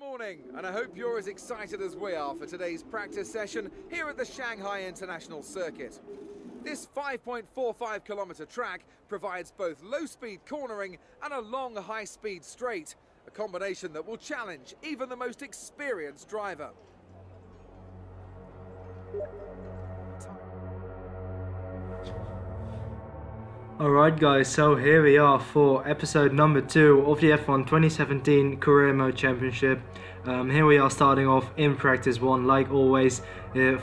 Morning, and I hope you're as excited as we are for today's practice session here at the Shanghai International Circuit. This 5.45 kilometer track provides both low-speed cornering and a long high-speed straight, a combination that will challenge even the most experienced driver. Alright guys, so here we are for episode number 2 of the F1 2017 Career Mode Championship. Here we are starting off in practice 1 like always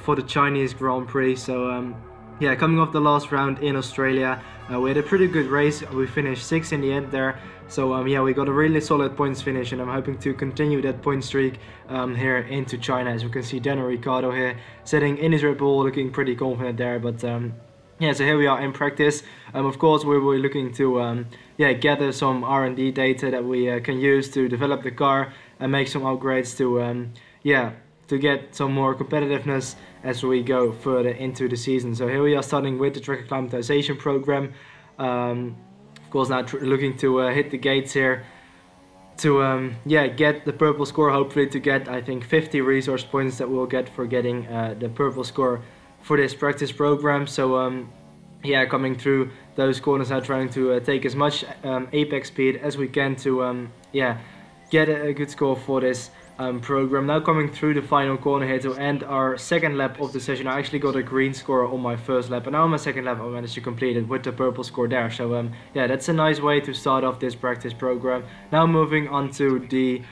for the Chinese Grand Prix. So yeah, coming off the last round in Australia, we had a pretty good race. We finished 6th in the end there. So yeah, we got a really solid points finish, and I'm hoping to continue that point streak here into China. As you can see, Daniel Ricciardo here sitting in his Red Bull, looking pretty confident there. But yeah, so here we are in practice. Of course, we were looking to yeah, gather some R&D data that we can use to develop the car and make some upgrades to yeah, to get some more competitiveness as we go further into the season. So here we are starting with the track acclimatization program. Of course, now looking to hit the gates here to yeah, get the purple score, hopefully to get, I think, 50 resource points that we'll get for getting the purple score for this practice program. So yeah, coming through those corners now, trying to take as much apex speed as we can to yeah, get a good score for this program. Now coming through the final corner here to end our second lap of the session. I actually got a green score on my first lap, and now on my second lap I managed to complete it with the purple score there. So yeah, that's a nice way to start off this practice program. Now moving on to the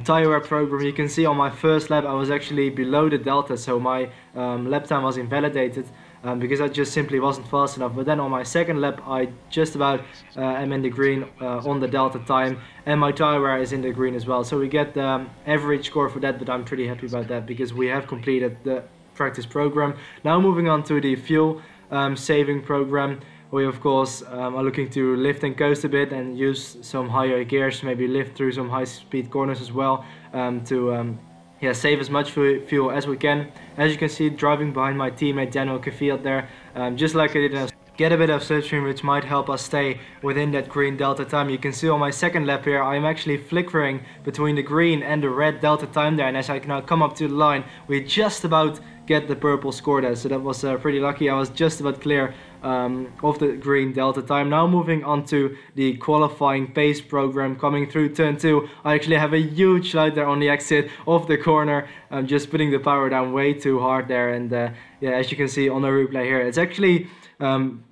tire wear program. You can see on my first lap I was actually below the delta, so my lap time was invalidated because I just simply wasn't fast enough. But then on my second lap I just about am in the green on the delta time, and my tire wear is in the green as well. So we get the average score for that, but I'm pretty happy about that because we have completed the practice program. Now moving on to the fuel saving program. We of course are looking to lift and coast a bit and use some higher gears, maybe lift through some high speed corners as well to yeah, save as much fuel as we can. As you can see, driving behind my teammate Daniel Ricciardo there, just like I did in get a bit of slipstream, which might help us stay within that green delta time. You can see on my second lap here I'm actually flickering between the green and the red delta time there, and as I can now come up to the line, we just about get the purple score there. So that was pretty lucky. I was just about clear of the green delta time. Now moving on to the qualifying pace program. Coming through turn 2, I actually have a huge slide there on the exit of the corner. I'm just putting the power down way too hard there, and yeah, as you can see on the replay here, it's actually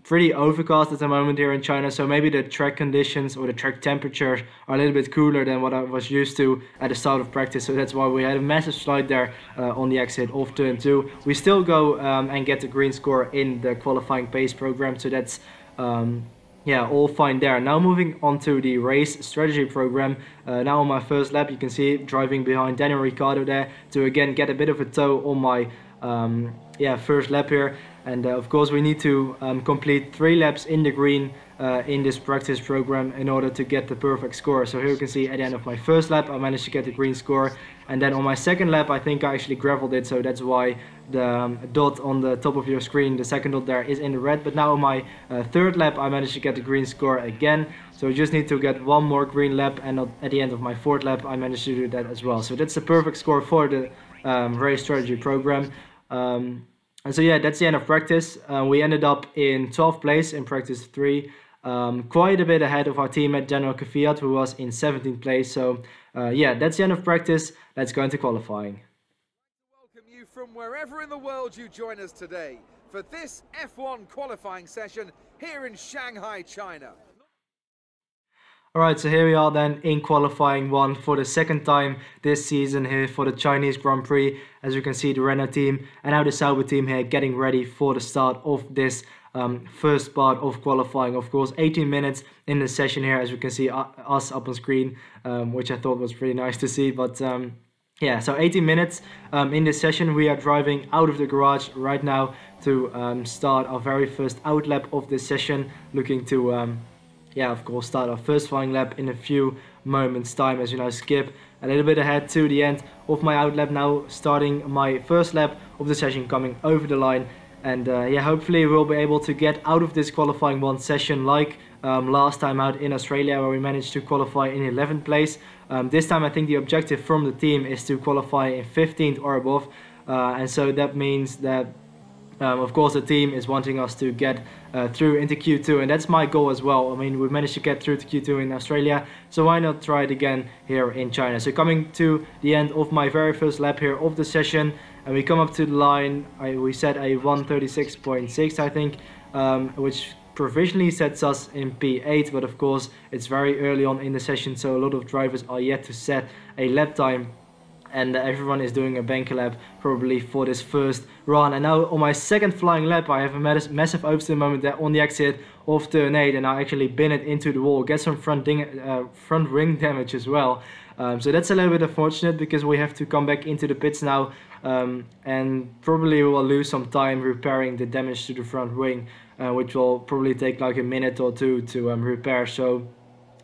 pretty overcast at the moment here in China, so maybe the track conditions or the track temperatures are a little bit cooler than what I was used to at the start of practice. So that's why we had a massive slide there on the exit of turn 2. We still go and get the green score in the qualifying pace program, so that's yeah, all fine there. Now moving on to the race strategy program. Now on my first lap, you can see driving behind Daniel Ricciardo there to again get a bit of a tow on my yeah, first lap here. And of course we need to complete 3 laps in the green in this practice program in order to get the perfect score. So here you can see at the end of my first lap I managed to get the green score, and then on my second lap I think I actually graveled it, so that's why the dot on the top of your screen, the second dot there, is in the red. But now on my third lap I managed to get the green score again, so we just need to get 1 more green lap, and at the end of my fourth lap I managed to do that as well. So that's the perfect score for the race strategy program. And so yeah, that's the end of practice. We ended up in 12th place in practice 3, quite a bit ahead of our teammate Daniel Ricciardo, who was in 17th place. So yeah, that's the end of practice. Let's go into qualifying. Welcome you from wherever in the world you join us today for this F1 qualifying session here in Shanghai, China. Alright, so here we are then in qualifying 1 for the second time this season here for the Chinese Grand Prix. As you can see, the Renault team and now the Sauber team here getting ready for the start of this first part of qualifying. Of course, 18 minutes in the session here, as you can see us up on screen, which I thought was pretty nice to see. But yeah, so 18 minutes in this session. We are driving out of the garage right now to start our very first out lap of this session, looking to yeah, of course, start our first flying lap in a few moments time, as you now skip a little bit ahead to the end of my out lap. Now starting my first lap of the session, coming over the line, and yeah, hopefully we'll be able to get out of this qualifying 1 session like last time out in Australia, where we managed to qualify in 11th place. This time I think the objective from the team is to qualify in 15th or above, and so that means that of course the team is wanting us to get through into Q2, and that's my goal as well. I mean, we managed to get through to Q2 in Australia, so why not try it again here in China? So coming to the end of my very first lap here of the session, and we come up to the line, we set a 136.6 I think, which provisionally sets us in P8, but of course it's very early on in the session, so a lot of drivers are yet to set a lap time, and everyone is doing a banker lap probably for this first run. And now on my second flying lap I have a massive oversteer moment there on the exit of turn 8, and I actually bin it into the wall, get some front ring damage as well. So that's a little bit unfortunate, because we have to come back into the pits now, and probably will lose some time repairing the damage to the front wing, which will probably take like a minute or two to repair. So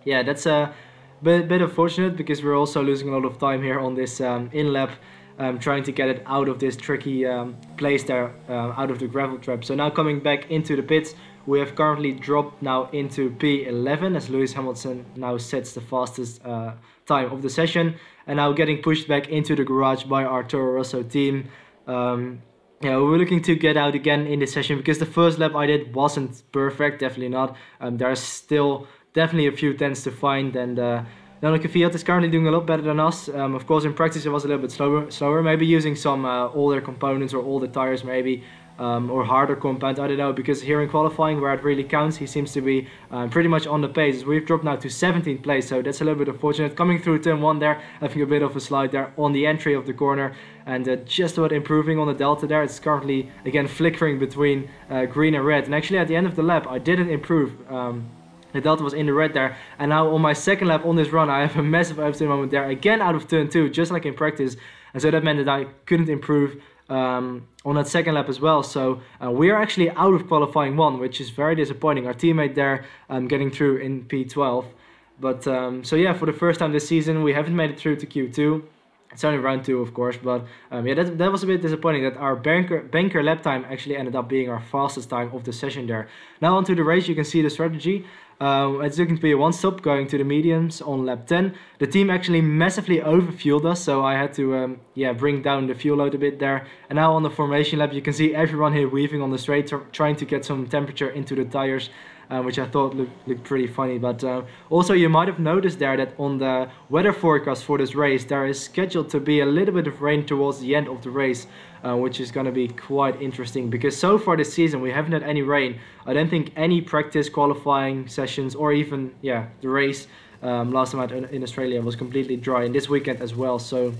yeah, that's a bit unfortunate, because we're also losing a lot of time here on this in lap, trying to get it out of this tricky place there, out of the gravel trap. So now coming back into the pits, we have currently dropped now into P11, as Lewis Hamilton now sets the fastest time of the session, and now getting pushed back into the garage by our Toro Rosso team. Yeah, we're looking to get out again in this session, because the first lap I did wasn't perfect, definitely not. There's still definitely a few tenths to find, and Fiat is currently doing a lot better than us. Of course in practice it was a little bit slower, maybe using some older components or older tires maybe, or harder compound, I don't know, because here in qualifying where it really counts, he seems to be pretty much on the pace. We've dropped now to 17th place, so that's a little bit unfortunate. Coming through turn 1 there, having a bit of a slide there on the entry of the corner, and just about improving on the delta there. It's currently again flickering between green and red, and actually at the end of the lap I didn't improve. The delta was in the red there, and now on my second lap on this run I have a massive oversteer moment there, again out of turn 2, just like in practice, and so that meant that I couldn't improve on that second lap as well. So we are actually out of qualifying 1, which is very disappointing. Our teammate there getting through in P12, but so yeah, for the first time this season we haven't made it through to Q2. It's only round 2 of course, but yeah, that was a bit disappointing that our banker lap time actually ended up being our fastest time of the session there. Now onto the race, you can see the strategy. It's looking to be a one-stop going to the mediums on lap 10. The team actually massively overfueled us, so I had to yeah, bring down the fuel load a bit there. And now on the formation lap, you can see everyone here weaving on the straight, trying to get some temperature into the tires, which I thought looked pretty funny. But also you might have noticed there that on the weather forecast for this race, there is scheduled to be a little bit of rain towards the end of the race, which is going to be quite interesting, because so far this season we haven't had any rain. I don't think any practice, qualifying sessions, or even yeah, the race last time out in Australia was completely dry, and this weekend as well. So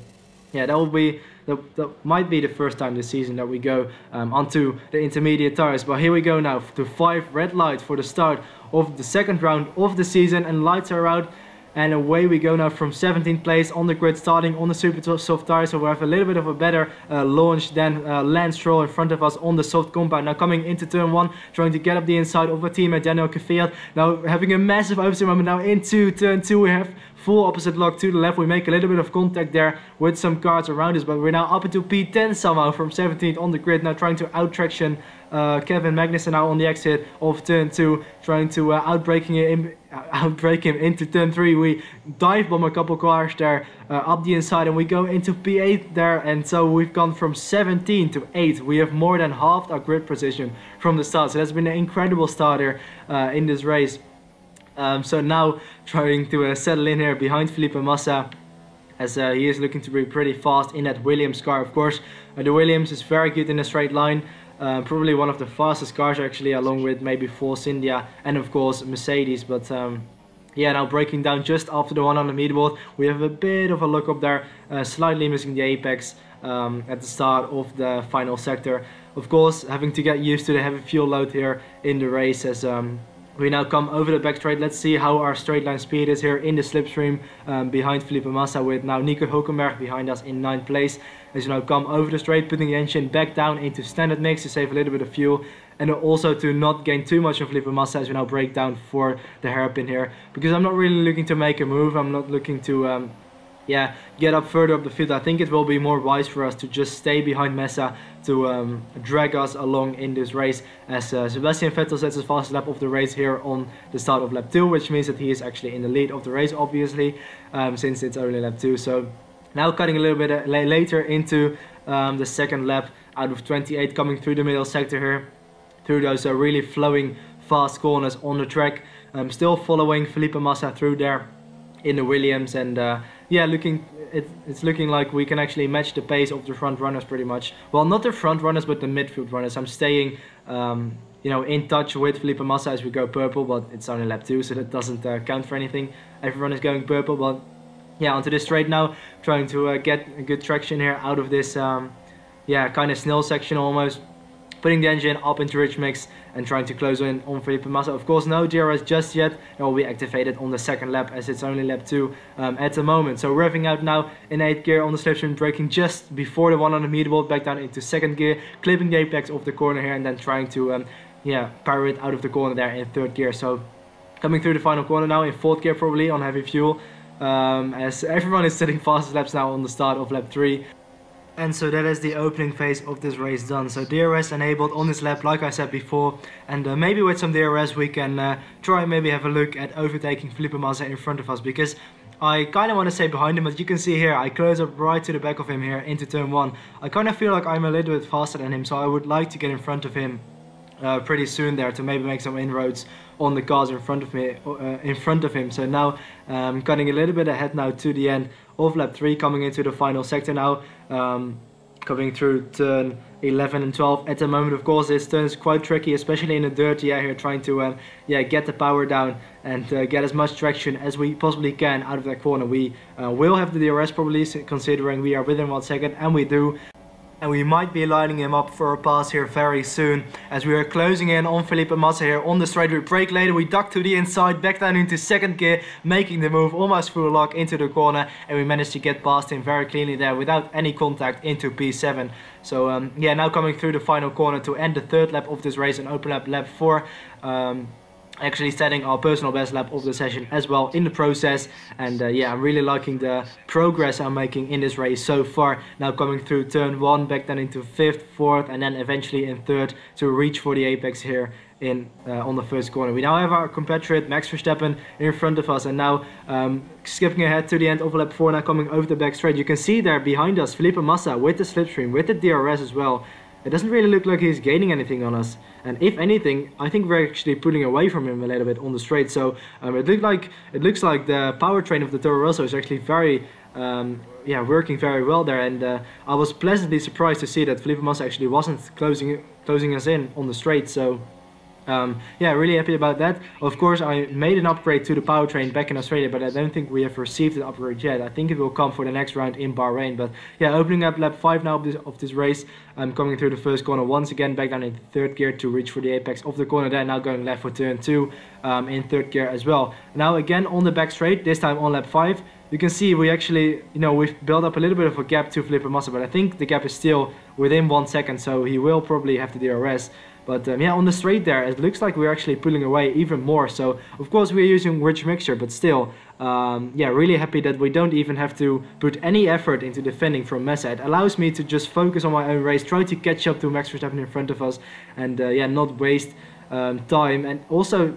yeah, that might be the first time this season that we go onto the intermediate tires. But here we go now to 5 red lights for the start of the second round of the season, and lights are out. And away we go now from 17th place on the grid, starting on the super soft tires, so we have a little bit of a better launch than Lance Stroll in front of us on the soft compound. Now coming into turn 1, trying to get up the inside of a teammate Daniel Kvyat. Now having a massive oversteer moment. Now into turn 2 we have full opposite lock to the left. We make a little bit of contact there with some cars around us, but we're now up into P10 somehow from 17th on the grid, now trying to out-traction Kevin Magnussen now on the exit of turn 2, trying to outbrake him into turn 3. We dive bomb a couple cars there up the inside, and we go into P8 there, and so we've gone from 17 to 8. We have more than halved our grid position from the start, so that's been an incredible start here in this race. So now trying to settle in here behind Felipe Massa, as he is looking to be pretty fast in that Williams car. Of course, the Williams is very good in a straight line. Probably one of the fastest cars actually, along with maybe Force India and of course Mercedes. But yeah, now breaking down just after the one on the leaderboard. We have a bit of a look up there, slightly missing the apex at the start of the final sector. Of course, having to get used to the heavy fuel load here in the race, as we now come over the back straight. Let's see how our straight line speed is here in the slipstream behind Felipe Massa, with now Nico Hülkenberg behind us in 9th place. As we now come over the straight, putting the engine back down into standard mix to save a little bit of fuel, and also to not gain too much of Felipe Massa as we now break down for the hairpin here, because I'm not really looking to make a move. I'm not looking to yeah, get up further up the field. I think it will be more wise for us to just stay behind Massa to drag us along in this race, as Sebastian Vettel sets his fastest lap of the race here on the start of lap 2, which means that he is actually in the lead of the race, obviously, since it's only lap 2. So now cutting a little bit later into the second lap out of 28, coming through the middle sector here, through those really flowing fast corners on the track. Still following Felipe Massa through there in the Williams, and yeah, it's looking like we can actually match the pace of the front runners pretty much. Well, not the front runners, but the midfield runners. I'm staying you know, in touch with Felipe Massa as we go purple, but it's only lap 2, so that doesn't count for anything. Everyone is going purple, but yeah, onto the straight now, trying to get a good traction here out of this yeah, kind of snail section almost. Putting the engine up into rich mix and trying to close in on Felipe Massa. Of course, no DRS just yet. It will be activated on the second lap, as it's only lap 2 at the moment. So revving out now in 8th gear on the slipstream, braking just before the 100 meter wall, back down into 2nd gear, clipping the apex of the corner here, and then trying to yeah, power it out of the corner there in 3rd gear. So coming through the final corner now in 4th gear, probably on heavy fuel, as everyone is setting fastest laps now on the start of lap 3. And so that is the opening phase of this race done. So DRS enabled on this lap, like I said before, and maybe with some DRS we can try and maybe have a look at overtaking Felipe Massa in front of us, because I kind of want to stay behind him. As you can see here, I close up right to the back of him here into turn 1. I kind of feel like I'm a little bit faster than him, so I would like to get in front of him pretty soon there to maybe make some inroads on the cars in front of me, him. So now cutting a little bit ahead now to the end of lap 3, coming into the final sector now, coming through turn 11 and 12 at the moment. Of course, this turn is quite tricky, especially in the dirty air here, trying to yeah, get the power down and get as much traction as we possibly can out of that corner. We will have the DRS probably, considering we are within 1 second, and we do. And we might be lining him up for a pass here very soon, as we are closing in on Felipe Massa here on the straight. We brake later, we duck to the inside, back down into 2nd gear, making the move almost through a lock into the corner, and we managed to get past him very cleanly there without any contact into P7. So yeah, now coming through the final corner to end the 3rd lap of this race and open up lap 4. Actually setting our personal best lap of the session as well in the process, and yeah, I'm really liking the progress I'm making in this race so far. Now coming through turn 1, back then into 5th, 4th, and then eventually in 3rd to reach for the apex here in on the first corner. We now have our compatriot Max Verstappen in front of us, and now skipping ahead to the end of lap 4, now coming over the back straight. You can see there behind us Felipe Massa with the slipstream, with the DRS as well. It doesn't really look like he's gaining anything on us, and if anything, I think we're actually pulling away from him a little bit on the straight. So it looks like the powertrain of the Toro Rosso is actually very yeah, working very well there, and I was pleasantly surprised to see that Felipe Massa actually wasn't closing us in on the straight. So yeah, really happy about that. Of course, I made an upgrade to the powertrain back in Australia, but I don't think we have received the upgrade yet. I think it will come for the next round in Bahrain. But yeah, opening up lap 5 now of this race. I'm coming through the first corner once again, back down into 3rd gear to reach for the apex of the corner there. Now going left for turn 2 in 3rd gear as well. Now again on the back straight, this time on lap 5. You can see we actually, you know, we've built up a little bit of a gap to Felipe Massa, but I think the gap is still within 1 second, so he will probably have the DRS. But yeah, on the straight there, it looks like we're actually pulling away even more. So of course we're using rich mixture, but still, yeah, really happy that we don't even have to put any effort into defending from Massa. It allows me to just focus on my own race, try to catch up to Max Verstappen in front of us, and yeah, not waste time, and also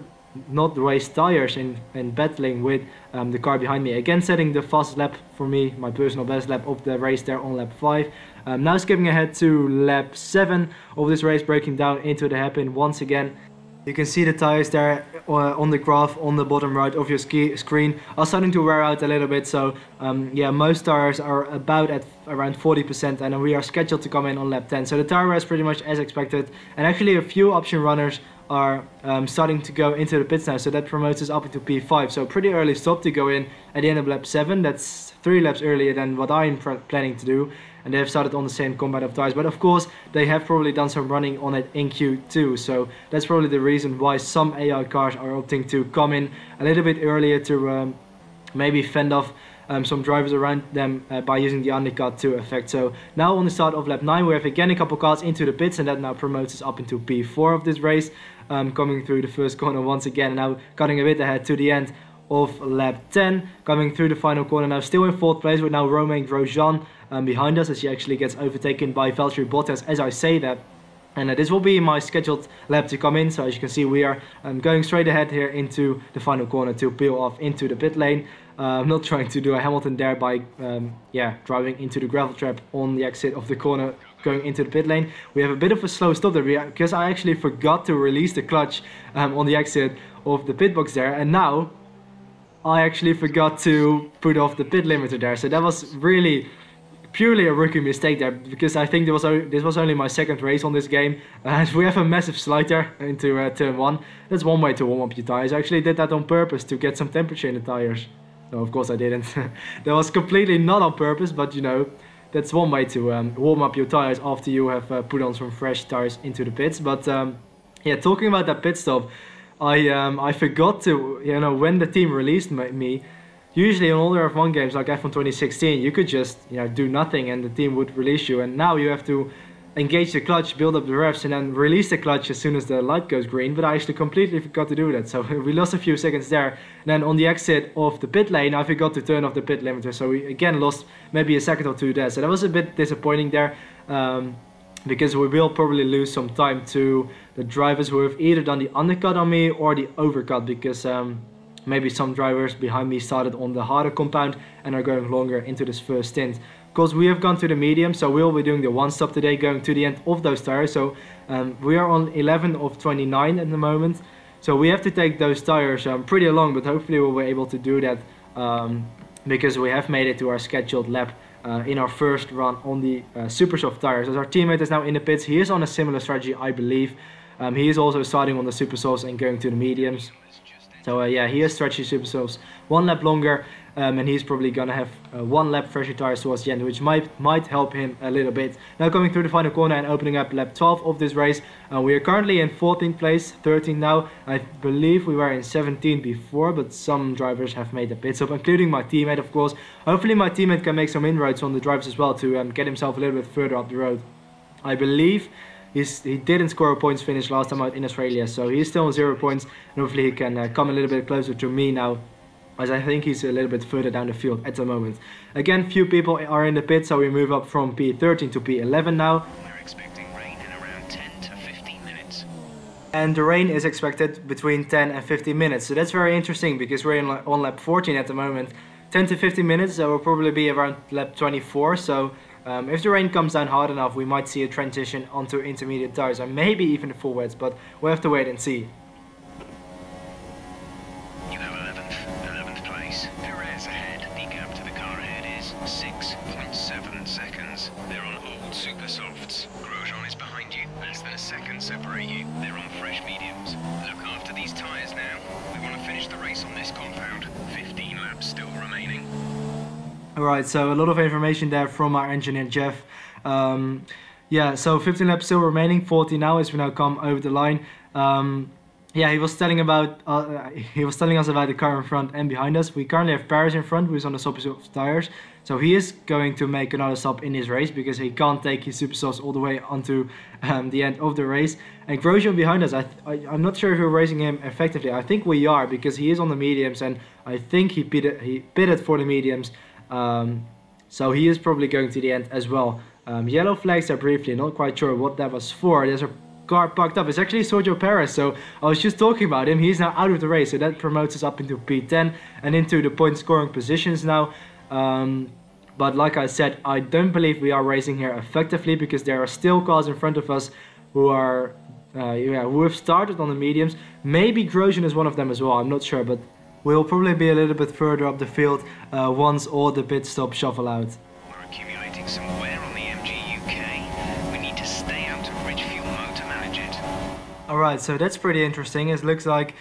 not waste tires in battling with the car behind me. Again, setting the fastest lap for me, my personal best lap of the race there on lap 5. Now skipping ahead to lap 7 of this race, breaking down into the hairpin once again. You can see the tires there on the graph on the bottom right of your screen are starting to wear out a little bit. So yeah, most tires are about at around 40%, and we are scheduled to come in on lap 10. So the tire wear is pretty much as expected, and actually a few option runners are starting to go into the pits now, so that promotes us up into P5. So pretty early stop to go in at the end of lap 7. That's 3 laps earlier than what I'm planning to do, and they have started on the same combat of tires. But of course they have probably done some running on it in Q2, so that's probably the reason why some AI cars are opting to come in a little bit earlier to maybe fend off some drivers around them by using the undercut to effect. So now on the start of lap 9, we have again a couple cars into the pits, and that now promotes us up into P4 of this race, coming through the first corner once again, and now cutting a bit ahead to the end of lap 10, coming through the final corner now, still in 4th place with now Romain Grosjean behind us, as he actually gets overtaken by Valtteri Bottas as I say that. And this will be my scheduled lap to come in, so as you can see we are going straight ahead here into the final corner to peel off into the pit lane. I'm not trying to do a Hamilton there by driving into the gravel trap on the exit of the corner going into the pit lane. We have a bit of a slow stop there because I actually forgot to release the clutch on the exit of the pit box there, and now I actually forgot to put off the pit limiter there, so that was really purely a rookie mistake there, because I think this was only my 2nd race on this game, and we have a massive slide there into turn 1. That's one way to warm up your tires. I actually did that on purpose to get some temperature in the tires. No, of course I didn't. That was completely not on purpose, but you know, that's one way to warm up your tires after you have put on some fresh tires into the pits. But yeah, talking about that pit stop, I forgot to, you know, when the team released me. Usually on older F1 games like F1 2016, you could just, you know, do nothing and the team would release you. And now you have to engage the clutch, build up the revs, and then release the clutch as soon as the light goes green. But I actually completely forgot to do that, so we lost a few seconds there. And then on the exit of the pit lane, I forgot to turn off the pit limiter, so we again lost maybe a second or two there. So that was a bit disappointing there, because we will probably lose some time to the drivers who have either done the undercut on me or the overcut, because maybe some drivers behind me started on the harder compound and are going longer into this first stint. Of course, we have gone to the medium, so we'll be doing the one stop today, going to the end of those tires. So we are on 11 of 29 at the moment, so we have to take those tires pretty long, but hopefully we'll be able to do that because we have made it to our scheduled lap in our first run on the super soft tires. As our teammate is now in the pits, he is on a similar strategy, I believe. He is also starting on the super softs and going to the mediums. So yeah, he has stretchy super softs 1 lap longer, and he's probably gonna have 1 lap fresher tires towards the end, which might help him a little bit. Now coming through the final corner and opening up lap 12 of this race, we are currently in 14th place, 13 now. I believe we were in 17 before, but some drivers have made a pit stop, including my teammate, of course. Hopefully my teammate can make some inroads on the drivers as well to get himself a little bit further up the road. I believe he didn't score a points finish last time out in Australia, so he's still on 0 points, and hopefully he can come a little bit closer to me now, as I think he's a little bit further down the field at the moment. Again, few people are in the pit, so we move up from P13 to P11 now. We're expecting rain in around 10 to 15 minutes. And the rain is expected between 10 and 15 minutes, so that's very interesting because we're on lap 14 at the moment. 10 to 15 minutes, so we'll probably be around lap 24, so if the rain comes down hard enough, we might see a transition onto intermediate tires, and maybe even the full wets, but we'll have to wait and see. You have 11th place. Perez ahead. The gap to the car ahead is 6.7 seconds. They're on old super softs. Grosjean is behind you. Less than a second separate you. They're on fresh mediums. Look after these tires now. We want to finish the race on this compound. 15 laps still remaining. Alright, so a lot of information there from our engineer Jeff. Yeah, so 15 laps still remaining, 40 now as we now come over the line. Yeah, he was telling us about the car in front and behind us. We currently have Paris in front, who is on the super soft tires. So he is going to make another stop in his race because he can't take his super softs all the way onto the end of the race. And Grosjean behind us, I'm not sure if we're racing him effectively. I think we are, because he is on the mediums, and I think he pitted for the mediums. So he is probably going to the end as well. Yellow flags there briefly, not quite sure what that was for. There's a car parked up. It's actually Sergio Perez, so I was just talking about him. He's now out of the race, so that promotes us up into P10 and into the point scoring positions now. But like I said, I don't believe we are racing here effectively, because there are still cars in front of us who are who have started on the mediums. Maybe Grosjean is one of them as well, I'm not sure, but we'll probably be a little bit further up the field once all the pit stops shuffle out. We're accumulating some wear on the MG UK. We need to stay out of rich fuel mode to manage it. Alright, so that's pretty interesting. It looks like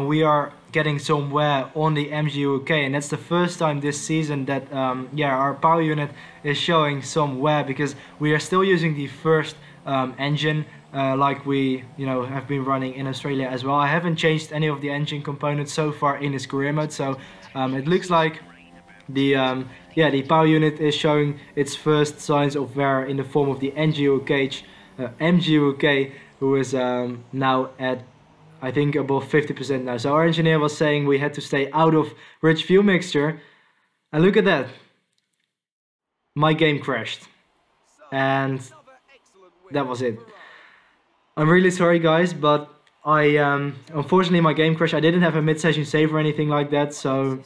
we are getting some wear on the MG UK, and that's the first time this season that yeah, our power unit is showing some wear, because we are still using the first engine like we have been running in Australia as well. I haven't changed any of the engine components so far in this career mode, so it looks like the the power unit is showing its first signs of wear in the form of the MG UK, who is now at I think above 50% now. So our engineer was saying we had to stay out of rich fuel mixture. And look at that. My game crashed. And that was it. I'm really sorry guys, but unfortunately my game crashed. I didn't have a mid-session save or anything like that. So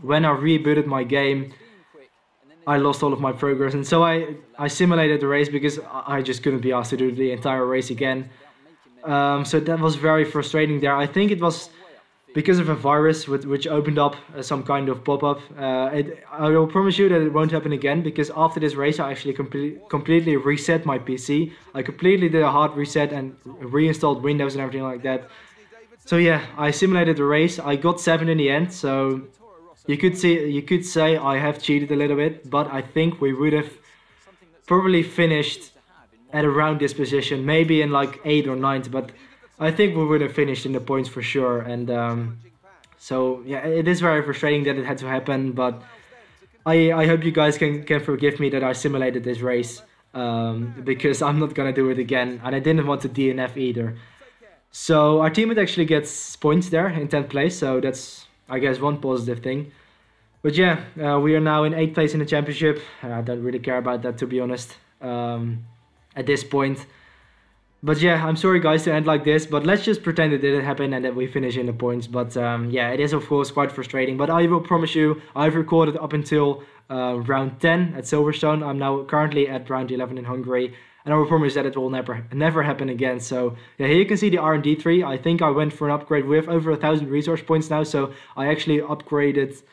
when I rebooted my game, I lost all of my progress. And so I simulated the race because I just couldn't be asked to do the entire race again. So that was very frustrating there. I think it was because of a virus which opened up some kind of pop-up. I will promise you that it won't happen again, because after this race I actually completely reset my PC. I completely did a hard reset and reinstalled Windows and everything like that. So yeah, I simulated the race. I got 7 in the end, so you could say I have cheated a little bit, but I think we would have probably finished at around this position, maybe in like 8th or 9th, but I think we would have finished in the points for sure. And so yeah, it is very frustrating that it had to happen, but I hope you guys can forgive me that I simulated this race, because I'm not gonna do it again, and I didn't want to DNF either. So our teammate actually gets points there in 10th place, so that's, I guess, one positive thing. But yeah, we are now in 8th place in the championship. I don't really care about that, to be honest, at this point. But yeah, I'm sorry guys to end like this, but let's just pretend it didn't happen and that we finish in the points. But yeah, it is of course quite frustrating, but I will promise you, I've recorded up until round 10 at Silverstone. I'm now currently at round 11 in Hungary, and I will promise that it will never happen again. So yeah, here you can see the R&D 3. I think I went for an upgrade with over 1,000 resource points now, so I actually upgraded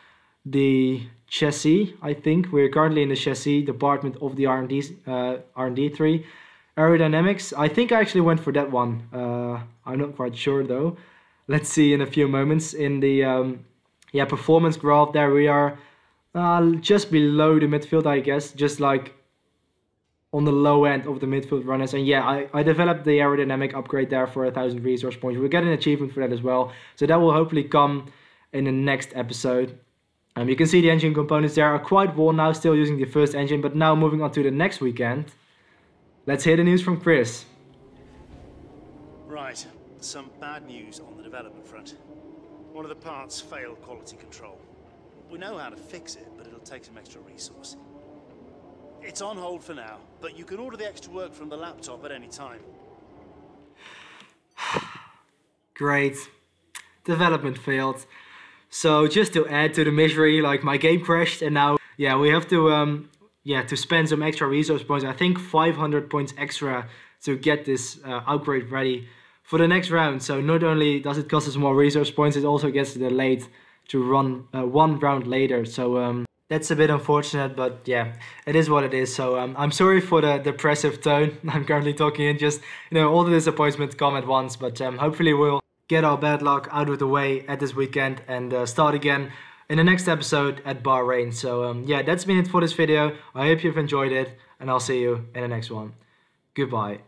the chassis. I think we're currently in the chassis department of the R&D 3. Aerodynamics, I think I actually went for that one. I'm not quite sure though. Let's see in a few moments. In the yeah, performance graph, there we are just below the midfield, I guess, just like on the low end of the midfield runners. And yeah, I developed the aerodynamic upgrade there for 1,000 resource points. We'll get an achievement for that as well, so that will hopefully come in the next episode. You can see the engine components there are quite worn now, still using the first engine. But now moving on to the next weekend, let's hear the news from Chris. Right, some bad news on the development front. One of the parts failed quality control. We know how to fix it, but it'll take some extra resource. It's on hold for now, but you can order the extra work from the laptop at any time. Great. Development failed. So just to add to the misery, like my game crashed, and now yeah, we have to to spend some extra resource points. I think 500 points extra to get this upgrade ready for the next round. So not only does it cost us more resource points, it also gets delayed to run one round later. So that's a bit unfortunate, but yeah, it is what it is. So I'm sorry for the depressive tone I'm currently talking in. Just, you know, all the disappointments come at once, but hopefully we'll get our bad luck out of the way at this weekend and start again in the next episode at Bahrain. So yeah, that's been it for this video. I hope you've enjoyed it, and I'll see you in the next one. Goodbye.